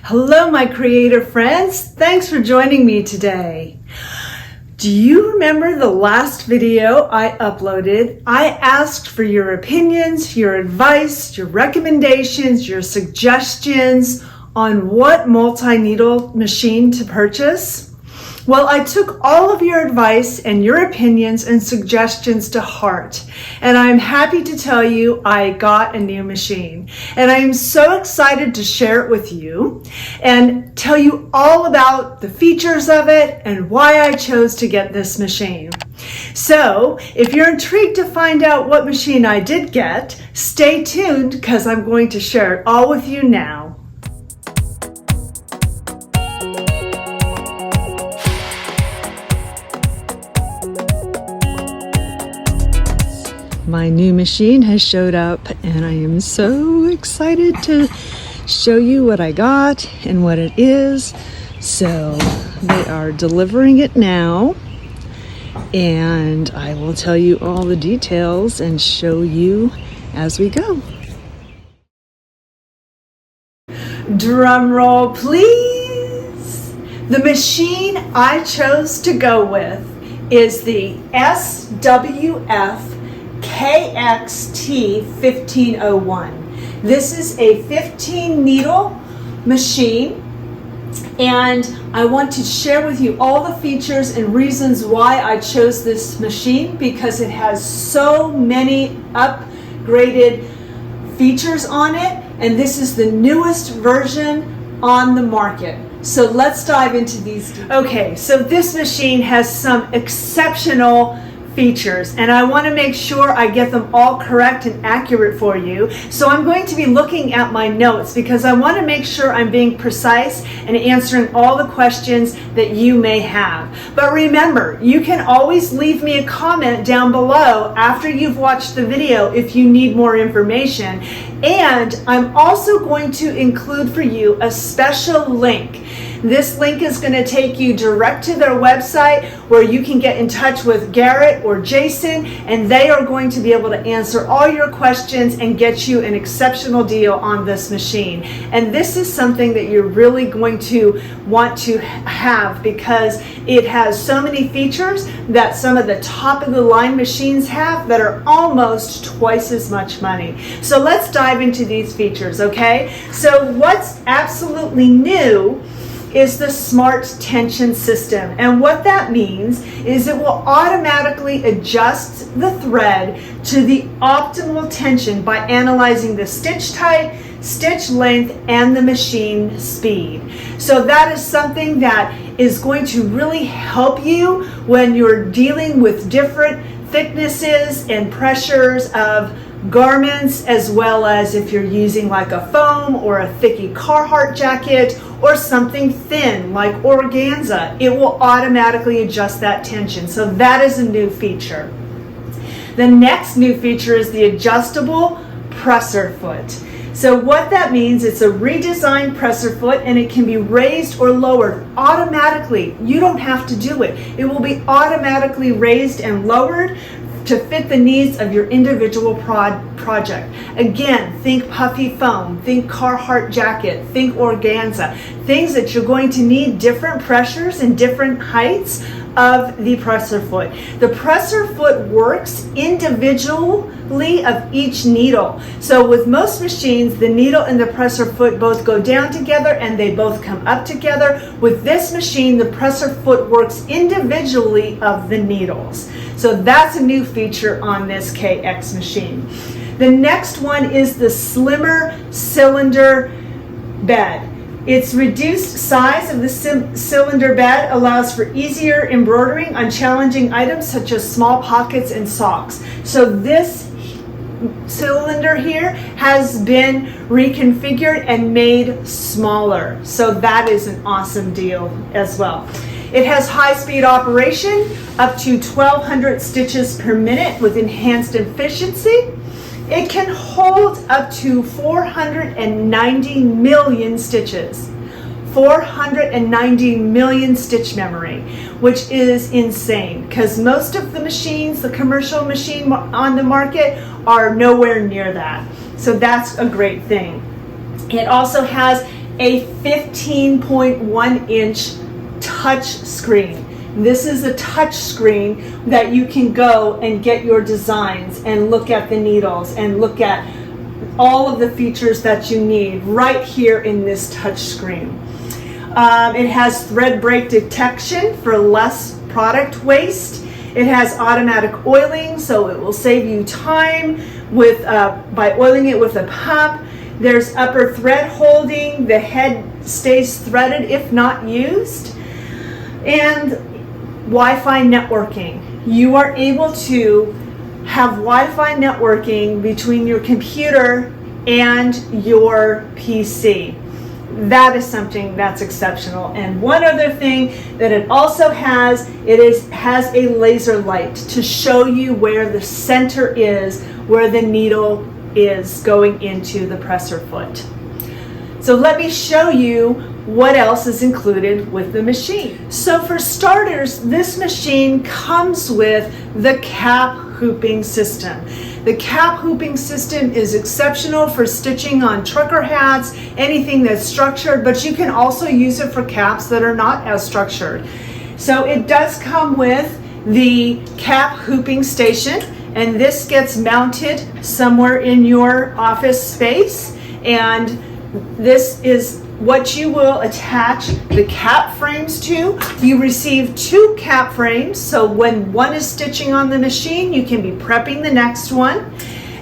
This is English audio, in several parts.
Hello, my creative friends. Thanks for joining me today. Do you remember the last video I uploaded? I asked for your opinions, your advice, your recommendations, your suggestions on what multi-needle machine to purchase. Well, I took all of your advice and your opinions and suggestions to heart, and I'm happy to tell you I got a new machine, and I am so excited to share it with you and tell you all about the features of it and why I chose to get this machine. So, if you're intrigued to find out what machine I did get, stay tuned because I'm going to share it all with you now. My new machine has showed up and I am so excited to show you what I got and what it is. So they are delivering it now and I will tell you all the details and show you as we go. Drum roll, please. The machine I chose to go with is the SWF KX-T1501. This is a 15 needle machine, and I want to share with you all the features and reasons why I chose this machine, because it has so many upgraded features on it, and this is the newest version on the market. So let's dive into these. Okay, so this machine has some exceptional features, and I want to make sure I get them all correct and accurate for you. So I'm going to be looking at my notes because I want to make sure I'm being precise and answering all the questions that you may have. But remember, you can always leave me a comment down below after you've watched the video if you need more information. And I'm also going to include for you a special link. This link is going to take you direct to their website where you can get in touch with Garrett or Jason, and they are going to be able to answer all your questions and get you an exceptional deal on this machine. And this is something that you're really going to want to have because it has so many features that some of the top of the line machines have that are almost twice as much money. So let's dive into these features, okay? So what's absolutely new is the smart tension system, and what that means is it will automatically adjust the thread to the optimal tension by analyzing the stitch type, stitch length, and the machine speed. So that is something that is going to really help you when you're dealing with different thicknesses and pressures of garments, as well as if you're using like a foam or a thicky Carhartt jacket or something thin like organza. It will automatically adjust that tension. So that is a new feature. The next new feature is the adjustable presser foot. So what that means, it's a redesigned presser foot, and it can be raised or lowered automatically. You don't have to do it. It will be automatically raised and lowered to fit the needs of your individual project. Again, think puffy foam, think Carhartt jacket, think organza, things that you're going to need different pressures and different heights of the presser foot. The presser foot works individually of each needle. So with most machines, the needle and the presser foot both go down together and they both come up together. With this machine, the presser foot works individually of the needles. So that's a new feature on this KX machine. The next one is the slimmer cylinder bed. Its reduced size of the cylinder bed allows for easier embroidering on challenging items such as small pockets and socks. So this cylinder here has been reconfigured and made smaller. So that is an awesome deal as well. It has high-speed operation, up to 1,200 stitches per minute with enhanced efficiency. It can hold up to 490 million stitches. 490 million stitch memory, which is insane because most of the machines, the commercial machine on the market, are nowhere near that. So that's a great thing. It also has a 15.1 inch touch screen. This is a touch screen that you can go and get your designs and look at the needles and look at all of the features that you need right here in this touch screen. It has thread break detection for less product waste. It has automatic oiling, so it will save you time with by oiling it with a pump. There's upper thread holding. The head stays threaded if not used. And Wi-Fi networking. You are able to have Wi-Fi networking between your computer and your PC. That is something that's exceptional. And one other thing that it also has, has a laser light to show you where the center is, where the needle is going into the presser foot. So let me show you what else is included with the machine. So for starters, this machine comes with the cap hooping system. The cap hooping system is exceptional for stitching on trucker hats, anything that's structured, but you can also use it for caps that are not as structured. So it does come with the cap hooping station, and this gets mounted somewhere in your office space, and this is what you will attach the cap frames to. You receive 2 cap frames, so when one is stitching on the machine, you can be prepping the next one.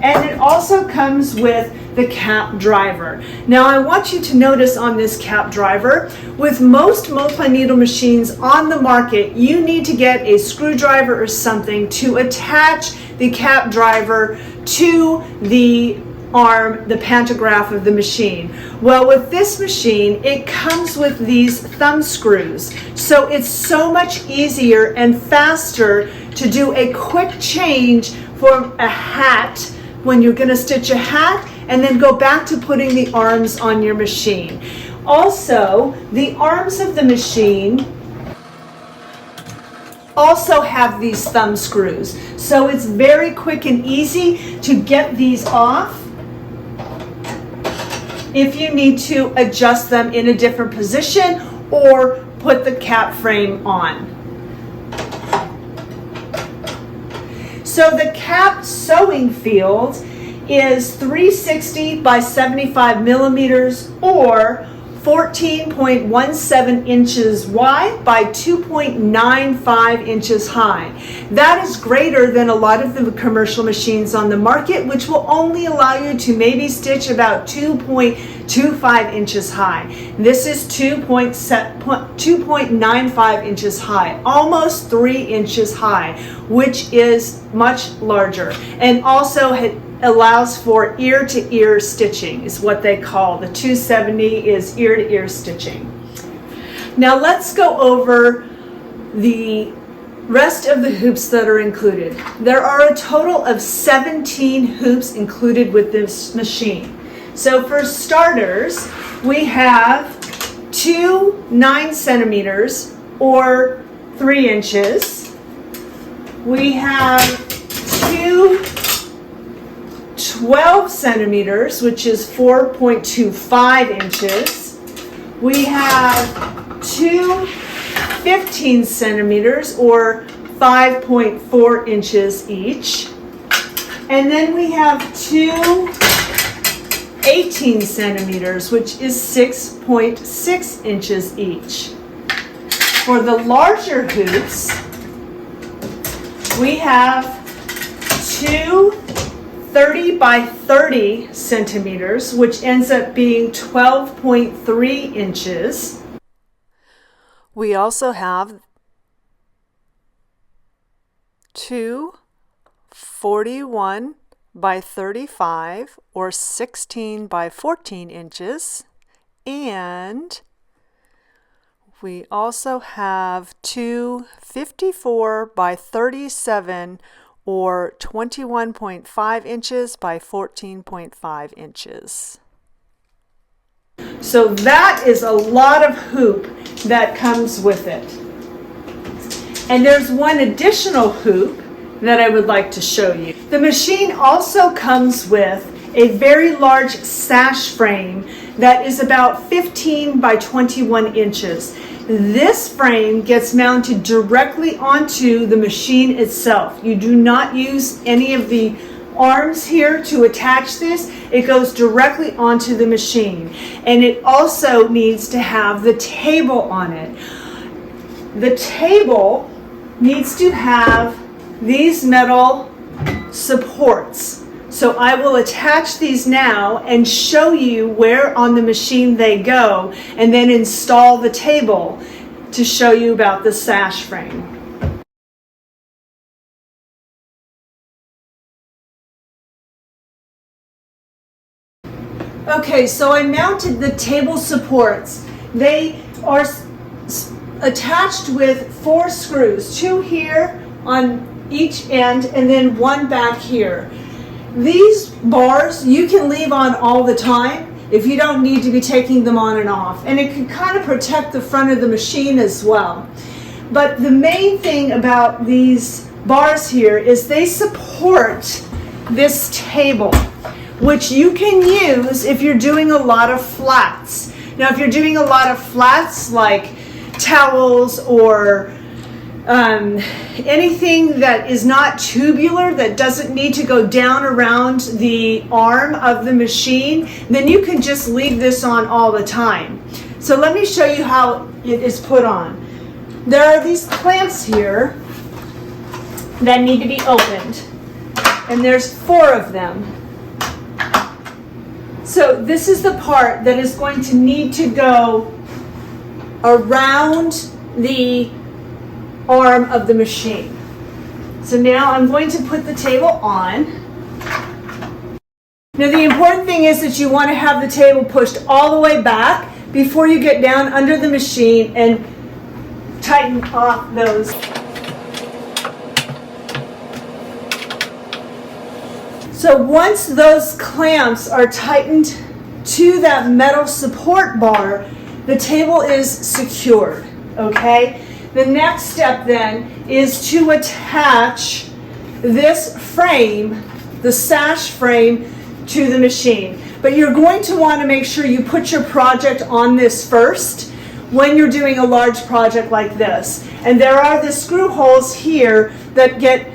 And it also comes with the cap driver. Now I want you to notice on this cap driver, with most multi-needle machines on the market, you need to get a screwdriver or something to attach the cap driver to the arm, the pantograph of the machine. Well, with this machine, it comes with these thumb screws. So it's so much easier and faster to do a quick change for a hat when you're going to stitch a hat, and then go back to putting the arms on your machine. Also, the arms of the machine also have these thumb screws. So it's very quick and easy to get these off if you need to adjust them in a different position or put the cap frame on. So the cap sewing field is 360 by 75 millimeters or 14.17 inches wide by 2.95 inches high. That is greater than a lot of the commercial machines on the market, which will only allow you to maybe stitch about 2.25 inches high. This is 2.95 inches high, almost 3 inches high, which is much larger, and also allows for ear-to-ear stitching, is what they call. The 270 is ear-to-ear stitching. Now let's go over the rest of the hoops that are included. There are a total of 17 hoops included with this machine. So for starters, we have 2 9 centimeters or 3 inches. We have 2 12 centimeters, which is 4.25 inches. We have 2 15 centimeters or 5.4 inches each. And then we have 2 18 centimeters, which is 6.6 inches each. For the larger hoops, we have 2 30 by 30 centimeters, which ends up being 12.3 inches. We also have 2 41 by 35 or 16 by 14 inches, and we also have 2 54 by 37 or 21.5 inches by 14.5 inches. So that is a lot of hoop that comes with it. And there's one additional hoop that I would like to show you. The machine also comes with a very large sash frame that is about 15 by 21 inches. This frame gets mounted directly onto the machine itself. You do not use any of the arms here to attach this. It goes directly onto the machine. And it also needs to have the table on it. The table needs to have these metal supports. So I will attach these now and show you where on the machine they go, and then install the table to show you about the sash frame. Okay, so I mounted the table supports. They are attached with 4 screws, 2 here on each end and then 1 back here. These bars you can leave on all the time if you don't need to be taking them on and off, and it can kind of protect the front of the machine as well. But the main thing about these bars here is they support this table, which you can use if you're doing a lot of flats. Now, if you're doing a lot of flats like towels or anything that is not tubular, that doesn't need to go down around the arm of the machine, then you can just leave this on all the time. So let me show you how it is put on. There are these clamps here that need to be opened, and there's 4 of them. So this is the part that is going to need to go around the arm of the machine. So now I'm going to put the table on. Now the important thing is that you want to have the table pushed all the way back before you get down under the machine and tighten off those. So once those clamps are tightened to that metal support bar, the table is secured, okay? The next step then is to attach this frame, the sash frame, to the machine. But you're going to want to make sure you put your project on this first when you're doing a large project like this. And there are the screw holes here that get,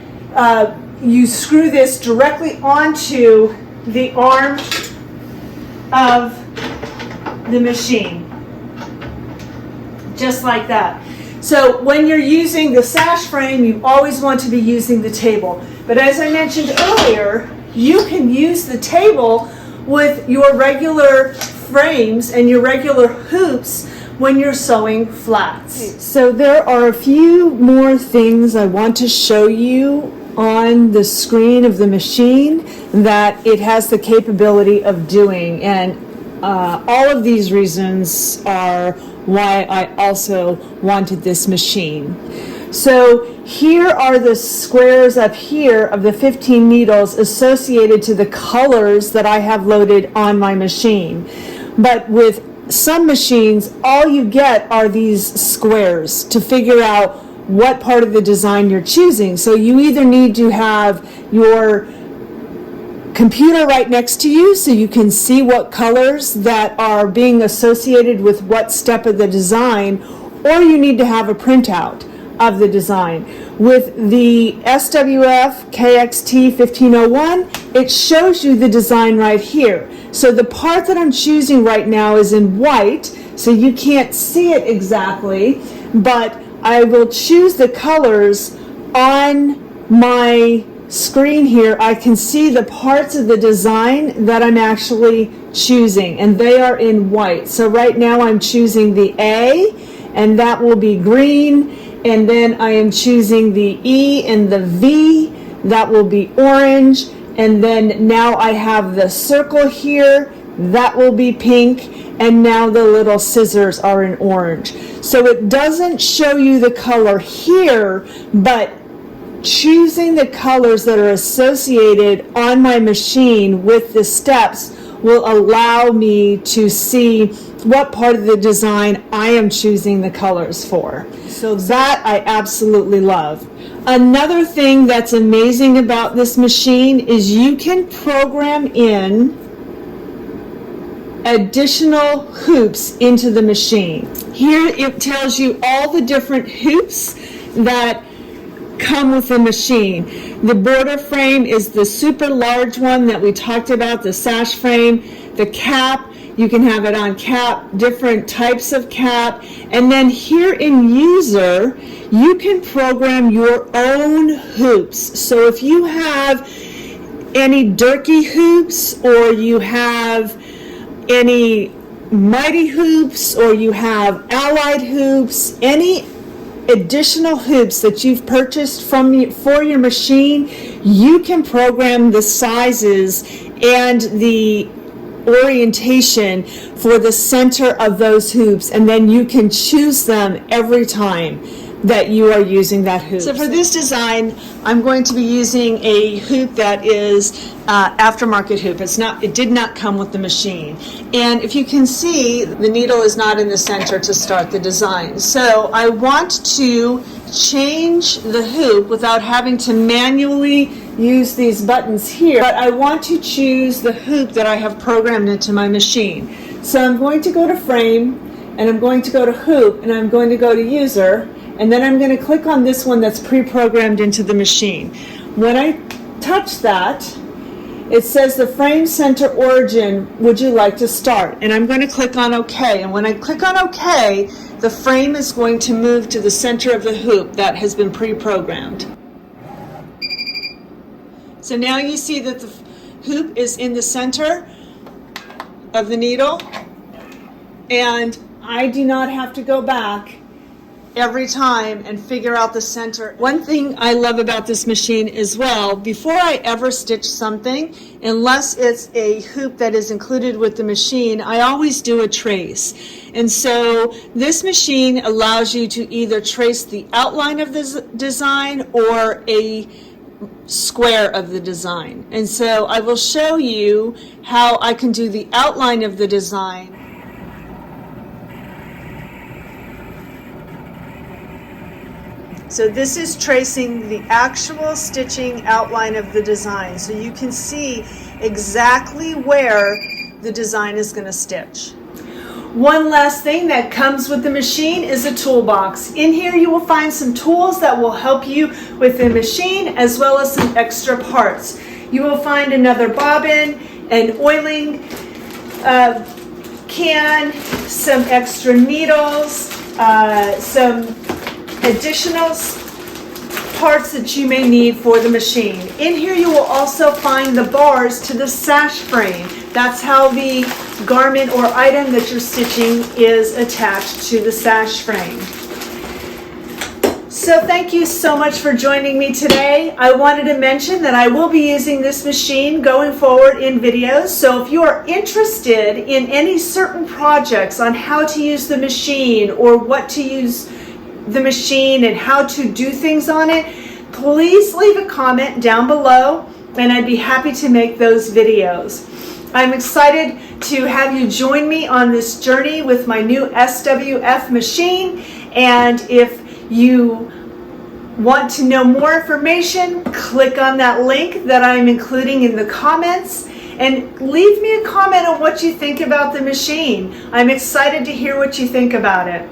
you screw this directly onto the arm of the machine. Just like that. So when you're using the sash frame, you always want to be using the table. But as I mentioned earlier, you can use the table with your regular frames and your regular hoops when you're sewing flats. So there are a few more things I want to show you on the screen of the machine that it has the capability of doing, and all of these reasons are why I also wanted this machine. So here are the squares up here of the 15 needles associated to the colors that I have loaded on my machine. But with some machines, all you get are these squares to figure out what part of the design you're choosing. So you either need to have your computer right next to you so you can see what colors that are being associated with what step of the design, or you need to have a printout of the design. With the SWF KX-T1501, it shows you the design right here. So the part that I'm choosing right now is in white, so you can't see it exactly, but I will choose the colors on my screen here. I can see the parts of the design that I'm actually choosing, and they are in white. So right now I'm choosing the A, and that will be green, and then I am choosing the E and the V, that will be orange, and then now I have the circle here, that will be pink, and now the little scissors are in orange. So it doesn't show you the color here, but choosing the colors that are associated on my machine with the steps will allow me to see what part of the design I am choosing the colors for. So that I absolutely love. Another thing that's amazing about this machine is you can program in additional hoops into the machine. Here it tells you all the different hoops that come with the machine. The border frame is the super large one that we talked about, the sash frame. The cap, you can have it on cap, different types of cap. And then here in user, you can program your own hoops. So if you have any Durkee hoops, or you have any Mighty hoops, or you have Allied hoops, any additional hoops that you've purchased for your machine, you can program the sizes and the orientation for the center of those hoops, and then you can choose them every time that you are using that hoop. So for this design, I'm going to be using a hoop that is aftermarket hoop. It did not come with the machine. And if you can see, the needle is not in the center to start the design. So I want to change the hoop without having to manually use these buttons here, but I want to choose the hoop that I have programmed into my machine. So I'm going to go to frame, and I'm going to go to hoop, and I'm going to go to user, and then I'm going to click on this one that's pre-programmed into the machine. When I touch that, it says the frame center origin, would you like to start? And I'm going to click on OK. And when I click on OK, the frame is going to move to the center of the hoop that has been pre-programmed. So now you see that the hoop is in the center of the needle, and I do not have to go back every time and figure out the center. One thing I love about this machine as well, before I ever stitch something, unless it's a hoop that is included with the machine, I always do a trace. And so this machine allows you to either trace the outline of the design or a square of the design. And so I will show you how I can do the outline of the design. So this is tracing the actual stitching outline of the design, so you can see exactly where the design is going to stitch. One last thing that comes with the machine is a toolbox. In here you will find some tools that will help you with the machine, as well as some extra parts. You will find another bobbin, an oiling can, some extra needles, some additional parts that you may need for the machine. In here you will also find the bars to the sash frame. That's how the garment or item that you're stitching is attached to the sash frame. So thank you so much for joining me today. I wanted to mention that I will be using this machine going forward in videos. So if you are interested in any certain projects on how to use the machine, or what to use the machine and how to do things on it, please leave a comment down below, and I'd be happy to make those videos. I'm excited to have you join me on this journey with my new SWF machine, and if you want to know more information, click on that link that I'm including in the comments, and leave me a comment on what you think about the machine. I'm excited to hear what you think about it.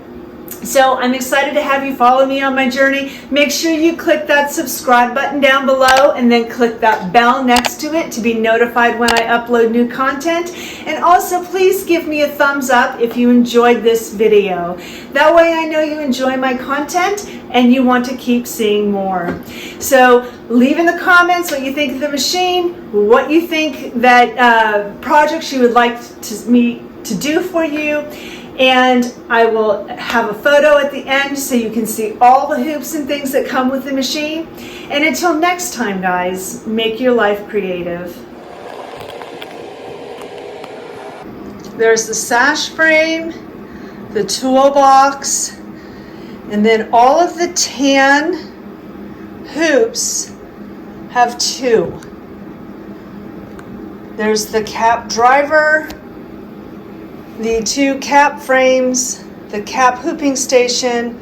So I'm excited to have you follow me on my journey. Make sure you click that subscribe button down below, and then click that bell next to it to be notified when I upload new content. And also please give me a thumbs up if you enjoyed this video. That way I know you enjoy my content and you want to keep seeing more. So leave in the comments what you think of the machine, what you think that projects you would like me to do for you. And I will have a photo at the end so you can see all the hoops and things that come with the machine. And until next time, guys, make your life creative. There's the sash frame, the toolbox, and then all of the tan hoops have two. There's the cap driver, the two cap frames, the cap hooping station,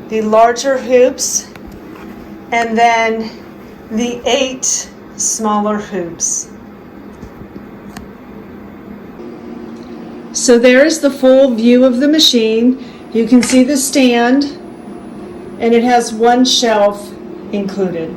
the larger hoops, and then the 8 smaller hoops. So there's the full view of the machine. You can see the stand, and it has one shelf included.